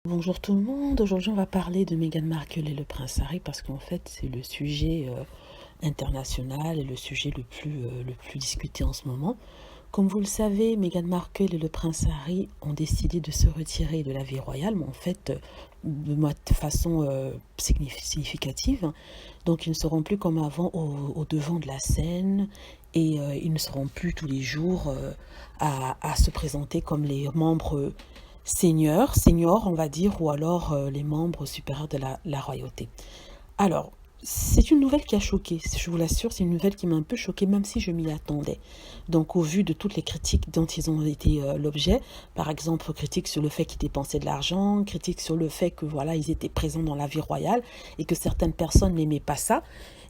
Bonjour tout le monde, aujourd'hui on va parler de Meghan Markle et le prince Harry parce qu'en fait c'est le sujet international et le sujet le plus discuté en ce moment. Comme vous le savez, Meghan Markle et le prince Harry ont décidé de se retirer de la vie royale, mais en fait de façon significative. Donc ils ne seront plus comme avant au devant de la scène et ils ne seront plus tous les jours à se présenter comme les membres seniors, on va dire, ou alors les membres supérieurs de la royauté. Alors, c'est une nouvelle qui a choqué, je vous l'assure, c'est une nouvelle qui m'a un peu choquée, même si je m'y attendais. Donc, au vu de toutes les critiques dont ils ont été l'objet, par exemple, critiques sur le fait qu'ils dépensaient de l'argent, critiques sur le fait que voilà, ils étaient présents dans la vie royale et que certaines personnes n'aimaient pas ça,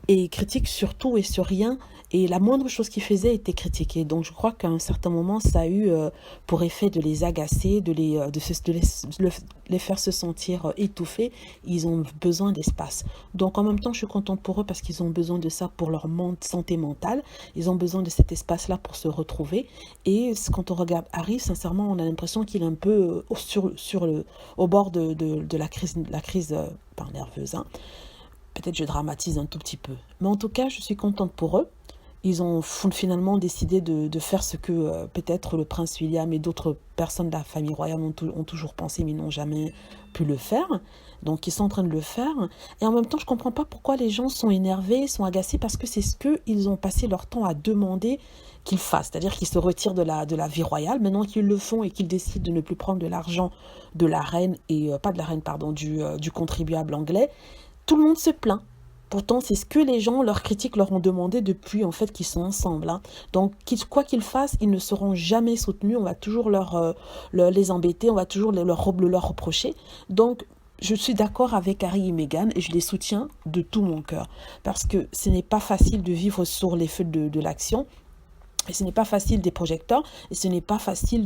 et critiques sur tout et sur rien, et la moindre chose qu'ils faisaient était critiquée. Donc, je crois qu'à un certain moment, ça a eu pour effet de les agacer, de les faire se sentir étouffés. Ils ont besoin d'espace. Donc en même temps, je suis contente pour eux parce qu'ils ont besoin de ça pour leur santé mentale. Ils ont besoin de cet espace-là pour se retrouver. Et quand on regarde Harry, sincèrement, on a l'impression qu'il est un peu au bord de la crise pas nerveuse. Hein. Peut-être je dramatise un tout petit peu. Mais en tout cas, je suis contente pour eux. Ils ont finalement décidé de faire ce que peut-être le prince William et d'autres personnes de la famille royale ont toujours pensé, mais n'ont jamais pu le faire. Donc, ils sont en train de le faire. Et en même temps, je ne comprends pas pourquoi les gens sont énervés, sont agacés, parce que c'est ce qu'ils ont passé leur temps à demander qu'ils fassent. C'est-à-dire qu'ils se retirent de la vie royale. Maintenant qu'ils le font et qu'ils décident de ne plus prendre de l'argent de la reine, et pas de la reine, pardon, du contribuable anglais, tout le monde se plaint. Pourtant, c'est ce que les gens, leurs critiques leur ont demandé depuis en fait qu'ils sont ensemble. Hein. Donc, quoi qu'ils fassent, ils ne seront jamais soutenus. On va toujours les embêter, on va toujours leur reprocher. Donc, je suis d'accord avec Harry et Meghan et je les soutiens de tout mon cœur. Parce que ce n'est pas facile de vivre sur les feux de l'action. Et ce n'est pas facile des projecteurs, et ce n'est pas facile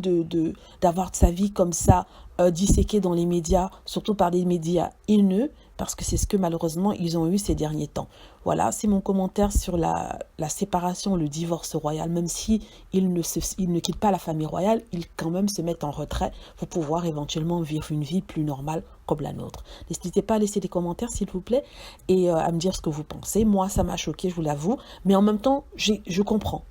d'avoir sa vie comme ça, disséquée dans les médias, surtout par des médias haineux, parce que c'est ce que malheureusement ils ont eu ces derniers temps. Voilà, c'est mon commentaire sur la séparation, le divorce royal. Même si ils ne quittent pas la famille royale, ils quand même se mettent en retrait pour pouvoir éventuellement vivre une vie plus normale comme la nôtre. N'hésitez pas à laisser des commentaires s'il vous plaît, et à me dire ce que vous pensez. Moi, ça m'a choqué, je vous l'avoue, mais en même temps, je comprends.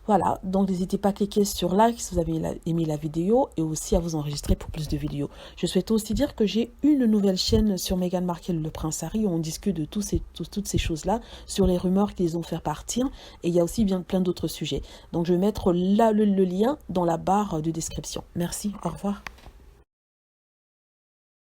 Voilà, donc n'hésitez pas à cliquer sur like si vous avez aimé la vidéo et aussi à vous enregistrer pour plus de vidéos. Je souhaite aussi dire que j'ai une nouvelle chaîne sur Meghan Markle et le prince Harry où on discute de toutes ces choses-là, sur les rumeurs qu'ils ont fait partir, et il y a aussi bien plein d'autres sujets. Donc je vais mettre là le lien dans la barre de description. Merci, au revoir.